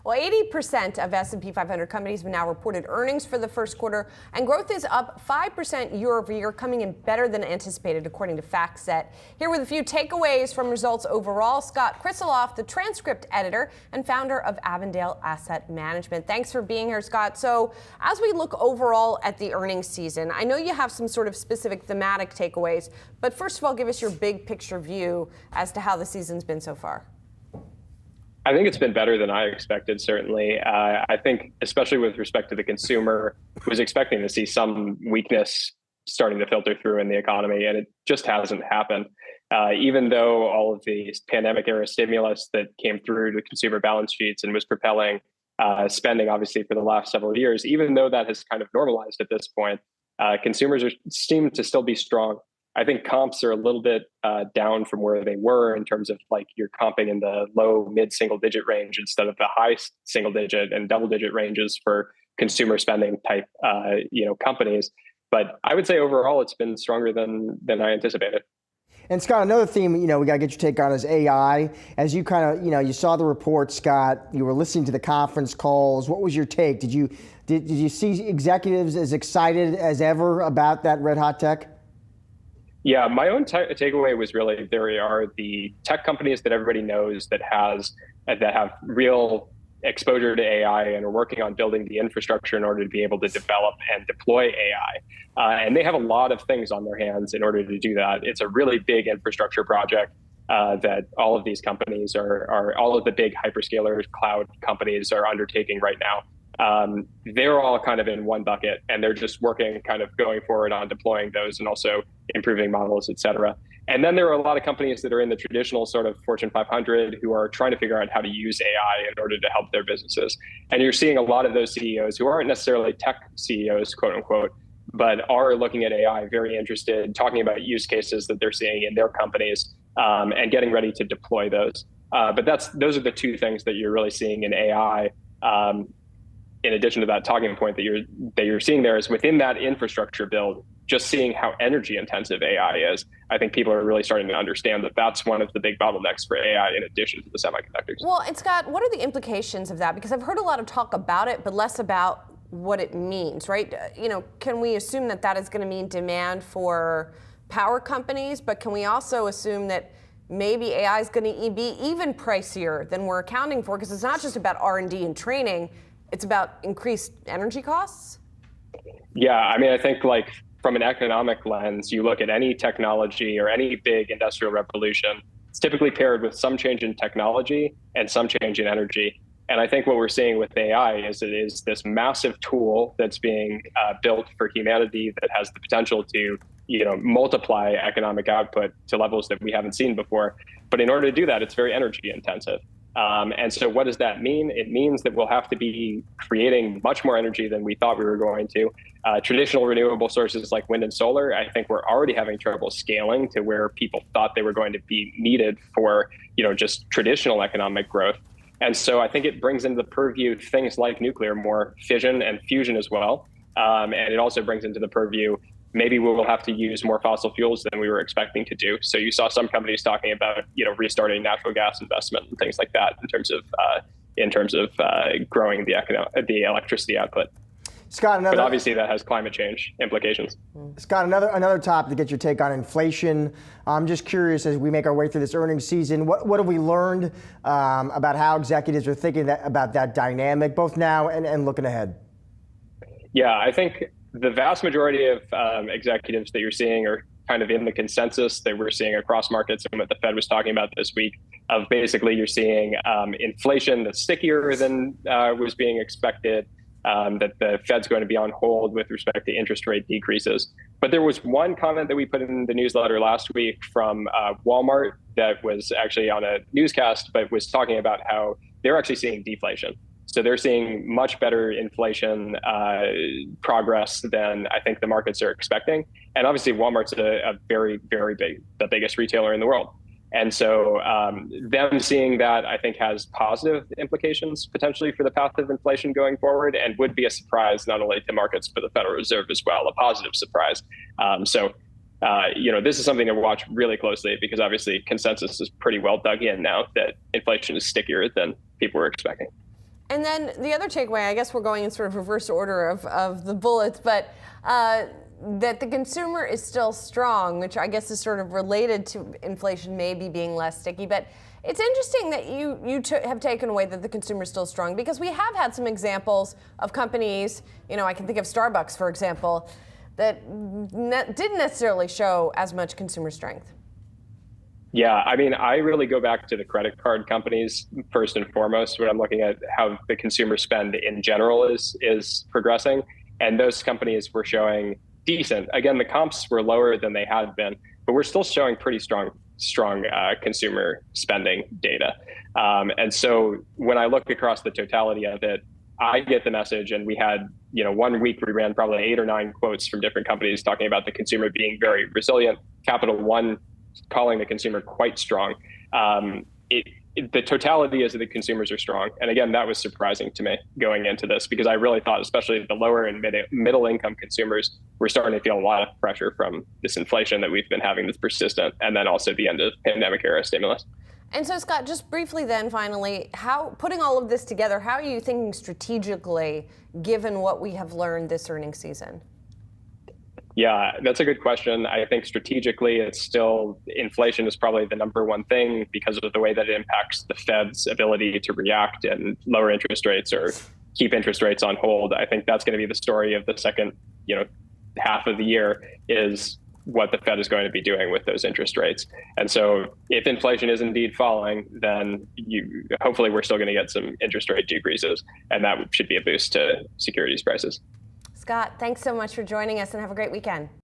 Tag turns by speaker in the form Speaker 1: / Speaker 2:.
Speaker 1: Well, 80% of S&P 500 companies have now reported earnings for the first quarter, and growth is up 5% year over year, coming in better than anticipated, according to FactSet. Here with a few takeaways from results overall, Scott Krisiloff, the Transcript editor and founder of Avondale Asset Management. Thanks for being here, Scott. So as we look overall at the earnings season, I know you have some sort of specific thematic takeaways, but first of all, give us your big picture view as to how the season's been so far.
Speaker 2: I think it's been better than I expected, certainly. I think, especially with respect to the consumer, who was expecting to see some weakness starting to filter through in the economy, and it just hasn't happened. Even though all of the pandemic-era stimulus that came through the consumer balance sheets and was propelling spending, obviously, for the last several years, even though that has kind of normalized at this point, consumers seem to still be strong. I think comps are a little bit down from where they were in terms of like you're comping in the low mid single digit range instead of the high single digit and double digit ranges for consumer spending type companies. But I would say overall it's been stronger than I anticipated.
Speaker 3: And Scott, another theme, we got to get your take on is AI. As you kind of, you saw the report, Scott, you were listening to the conference calls. What was your take? Did you see executives as excited as ever about that red hot tech?
Speaker 2: Yeah, my own takeaway was really there are the tech companies that everybody knows that have real exposure to AI and are working on building the infrastructure in order to be able to develop and deploy AI. And they have a lot of things on their hands in order to do that. It's a really big infrastructure project that all of these companies all of the big hyperscalers, cloud companies are undertaking right now. They're all kind of in one bucket, and they're just working, kind of going forward on deploying those and also improving models, et cetera. And then there are a lot of companies that are in the traditional sort of Fortune 500 who are trying to figure out how to use AI in order to help their businesses. And you're seeing a lot of those CEOs who aren't necessarily tech CEOs, quote unquote, but are looking at AI, very interested, talking about use cases that they're seeing in their companies and getting ready to deploy those. But those are the two things that you're really seeing in AI. In addition to that talking point that you're seeing there is within that infrastructure build, just seeing how energy intensive AI is. I think people are really starting to understand that that's one of the big bottlenecks for AI in addition to the semiconductors.
Speaker 1: Well, and Scott, what are the implications of that? Because I've heard a lot of talk about it, but less about what it means, right? Can we assume that that is going to mean demand for power companies, but can we also assume that maybe AI is going to be even pricier than we're accounting for? Because it's not just about R&D and training. It's about increased energy costs?
Speaker 2: Yeah, I mean, I think like from an economic lens, you look at any technology or any big industrial revolution, it's typically paired with some change in technology and some change in energy. And I think what we're seeing with AI is it is this massive tool that's being built for humanity that has the potential to multiply economic output to levels that we haven't seen before. But in order to do that, it's very energy intensive. And so what does that mean? It means that we'll have to be creating much more energy than we thought we were going to. Traditional renewable sources like wind and solar, I think we're already having trouble scaling to where people thought they were going to be needed for, just traditional economic growth. And so I think it brings into the purview things like nuclear, more fission and fusion as well. And it also brings into the purview maybe we will have to use more fossil fuels than we were expecting to do. So you saw some companies talking about, restarting natural gas investment and things like that in terms of growing the electricity output.
Speaker 3: Scott,
Speaker 2: but obviously that has climate change implications.
Speaker 3: Scott, another topic to get your take on inflation. I'm just curious, as we make our way through this earnings season, what have we learned about how executives are thinking about that dynamic, both now and looking ahead?
Speaker 2: Yeah, I think the vast majority of executives that you're seeing are kind of in the consensus that we're seeing across markets and what the Fed was talking about this week of basically you're seeing inflation that's stickier than was being expected, that the Fed's going to be on hold with respect to interest rate decreases. But there was one comment that we put in the newsletter last week from Walmart that was actually on a newscast, but was talking about how they're actually seeing deflation. So they're seeing much better inflation progress than I think the markets are expecting. And obviously Walmart's a very, very big, the biggest retailer in the world. And so them seeing that, I think, has positive implications potentially for the path of inflation going forward, and would be a surprise not only to markets, but the Federal Reserve as well, a positive surprise. This is something to watch really closely because obviously consensus is pretty well dug in now that inflation is stickier than people were expecting.
Speaker 1: And then the other takeaway, I guess we're going in sort of reverse order of the bullets, but that the consumer is still strong, which I guess is sort of related to inflation maybe being less sticky. But it's interesting that you have taken away that the consumer is still strong, because we have had some examples of companies, I can think of Starbucks, for example, that didn't necessarily show as much consumer strength.
Speaker 2: Yeah, I mean, I really go back to the credit card companies first and foremost when I'm looking at how the consumer spend in general is progressing. And those companies were showing decent. Again, the comps were lower than they had been, but we're still showing pretty strong consumer spending data. And so when I look across the totality of it, I get the message. And we had, 1 week we ran probably 8 or 9 quotes from different companies talking about the consumer being very resilient. Capital One calling the consumer quite strong. The totality is that the consumers are strong. And again, that was surprising to me going into this, because I really thought, especially the lower and middle income consumers, were starting to feel a lot of pressure from this inflation that we've been having that's persistent, and then also the end of pandemic era stimulus.
Speaker 1: And so, Scott, just briefly then, finally, putting all of this together, how are you thinking strategically, given what we have learned this earnings season?
Speaker 2: Yeah, that's a good question. I think strategically, it's still, inflation is probably the number one thing because of the way that it impacts the Fed's ability to react and lower interest rates or keep interest rates on hold. I think that's going to be the story of the second, half of the year, is what the Fed is going to be doing with those interest rates. And so if inflation is indeed falling, then hopefully we're still going to get some interest rate decreases, and that should be a boost to securities prices.
Speaker 1: Scott, thanks so much for joining us, and have a great weekend.